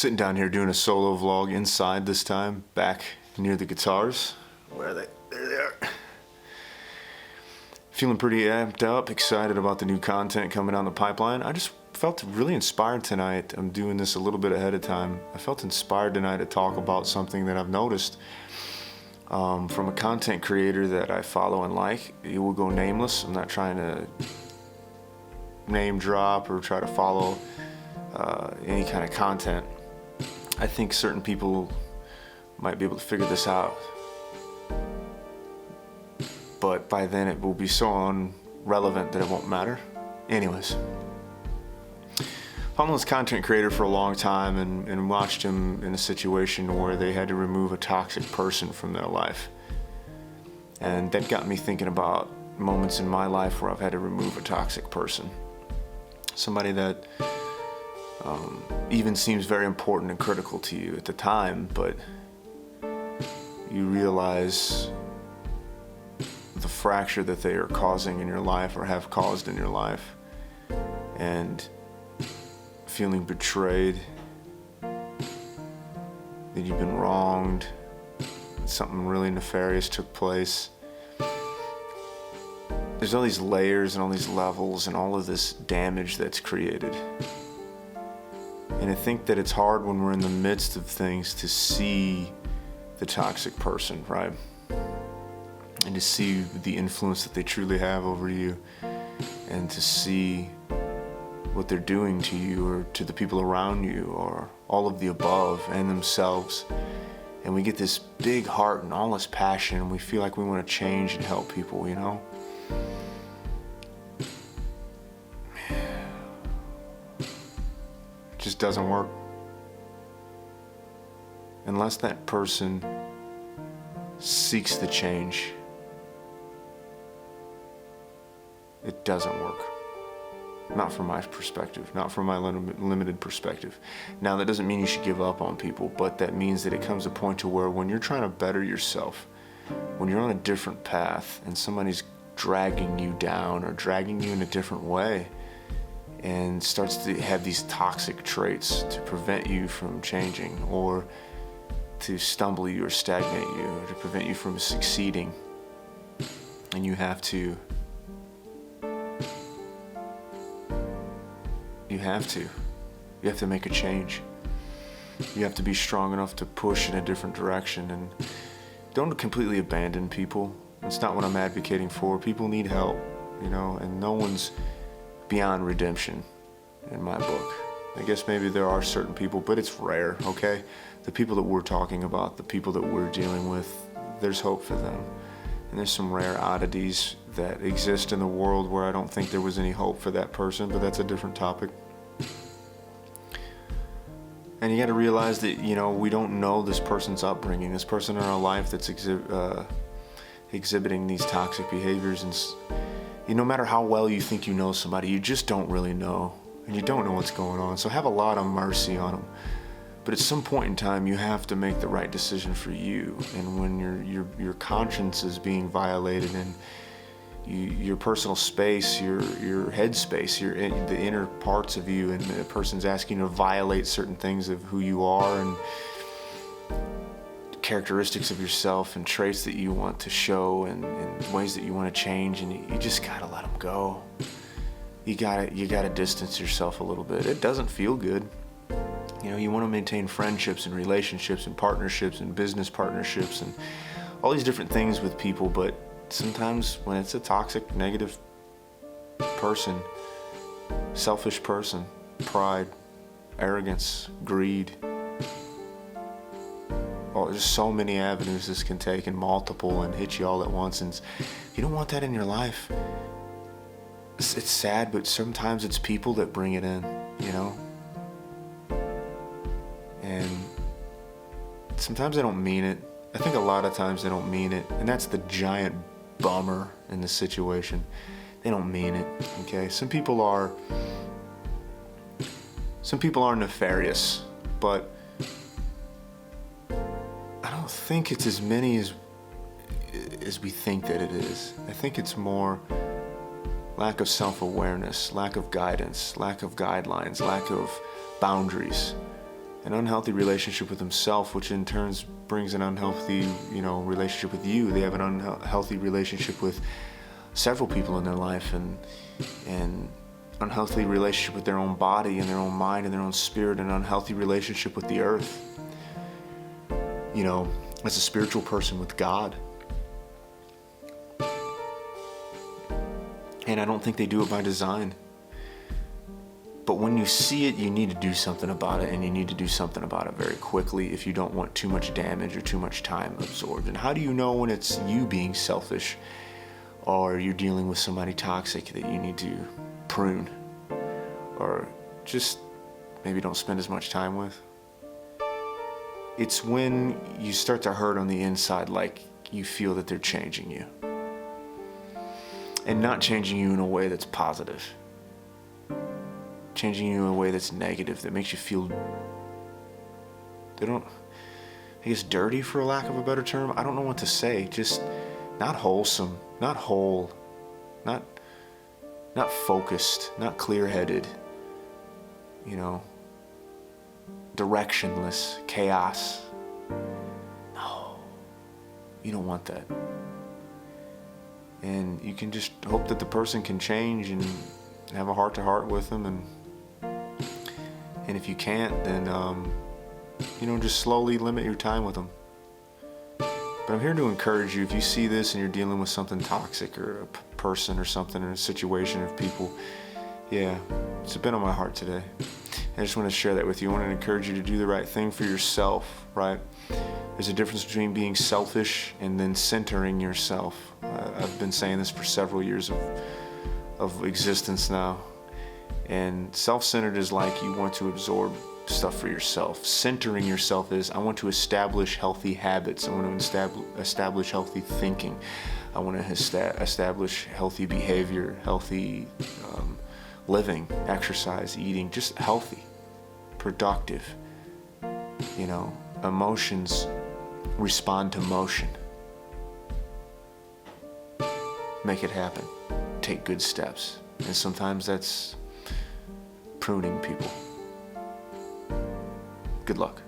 Sitting down here doing a solo vlog inside this time, back near the guitars. Where are they? There they are. Feeling pretty amped up, excited about the new content coming down the pipeline. I just felt really inspired tonight. I'm doing this a little bit ahead of time. I felt inspired tonight to talk about something that I've noticed from a content creator that I follow and like. He will go nameless. I'm not trying to name drop or try to follow any kind of content. I think certain people might be able to figure this out, but by then it will be so irrelevant that it won't matter. Anyways, followed this content creator for a long time and watched him in a situation where they had to remove a toxic person from their life. And that got me thinking about moments in my life where I've had to remove a toxic person. Somebody that even seems very important and critical to you at the time, but you realize the fracture that they are causing in your life or have caused in your life, and feeling betrayed, that you've been wronged, something really nefarious took place. There's all these layers and all these levels and all of this damage that's created. And I think that it's hard when we're in the midst of things to see the toxic person, right? And to see the influence that they truly have over you, and to see what they're doing to you or to the people around you, or all of the above and themselves. And we get this big heart and all this passion, and we feel like we want to change and help people, you know? It just doesn't work. Unless that person seeks the change, it doesn't work. Not from my perspective, not from my limited perspective. Now, that doesn't mean you should give up on people, but that means that it comes a point to where when you're trying to better yourself, when you're on a different path and somebody's dragging you down or dragging you in a different way and starts to have these toxic traits to prevent you from changing, or to stumble you or stagnate you, or to prevent you from succeeding, and you have to make a change. You have to be strong enough to push in a different direction, and don't completely abandon people. That's not what I'm advocating for. People need help, you know, and no one's beyond redemption in my book. I guess maybe there are certain people, but it's rare, okay? The people that we're talking about, the people that we're dealing with, there's hope for them. And there's some rare oddities that exist in the world where I don't think there was any hope for that person, but that's a different topic. And you got to realize that, you know, we don't know this person's upbringing, this person in our life that's exhibiting these toxic behaviors. And no matter how well you think you know somebody, you just don't really know, and you don't know what's going on. So have a lot of mercy on them. But at some point in time, you have to make the right decision for you. And when your conscience is being violated, and your personal space, your head space, the inner parts of you, and the person's asking you to violate certain things of who you are and characteristics of yourself and traits that you want to show and ways that you want to change, and you just gotta let them go. You gotta distance yourself a little bit. It doesn't feel good. You know, you want to maintain friendships and relationships and partnerships and business partnerships and all these different things with people, but sometimes when it's a toxic, negative person, selfish person, pride, arrogance, greed, there's so many avenues this can take, and multiple, and hit you all at once, and you don't want that in your life. It's sad, but sometimes it's people that bring it in, you know? And sometimes they don't mean it. I think a lot of times they don't mean it, and that's the giant bummer in the situation. They don't mean it, okay? Some people are nefarious, but I don't think it's as many as we think that it is. I think it's more lack of self-awareness, lack of guidance, lack of guidelines, lack of boundaries. an unhealthy relationship with himself, which in turn brings an unhealthy, relationship with you. They have an unhealthy relationship with several people in their life, and unhealthy relationship with their own body and their own mind and their own spirit, and unhealthy relationship with the earth. As a spiritual person with God. And I don't think they do it by design. But when you see it, you need to do something about it, and you need to do something about it very quickly if you don't want too much damage or too much time absorbed. And how do you know when it's you being selfish, or you're dealing with somebody toxic that you need to prune, or just maybe don't spend as much time with? It's when you start to hurt on the inside, like you feel that they're changing you. And not changing you in a way that's positive. Changing you in a way that's negative, that makes you feel, dirty, for a lack of a better term. I don't know what to say. Just not wholesome, not whole, not focused, not clear-headed, directionless, chaos. No, you don't want that. And you can just hope that the person can change and have a heart-to-heart with them, and if you can't, then just slowly limit your time with them. But I'm here to encourage you. If you see this and you're dealing with something toxic, or a person or something, or a situation of people, it's been on my heart today. I just want to share that with you. I want to encourage you to do the right thing for yourself, right? There's a difference between being selfish and then centering yourself. I've been saying this for several years of existence now. And self-centered is like you want to absorb stuff for yourself. Centering yourself is, I want to establish healthy habits. I want to establish healthy thinking. I want to establish healthy behavior, healthy living, exercise, eating, just healthy, productive. Emotions respond to motion. Make it happen. Take good steps. And sometimes that's pruning people. Good luck.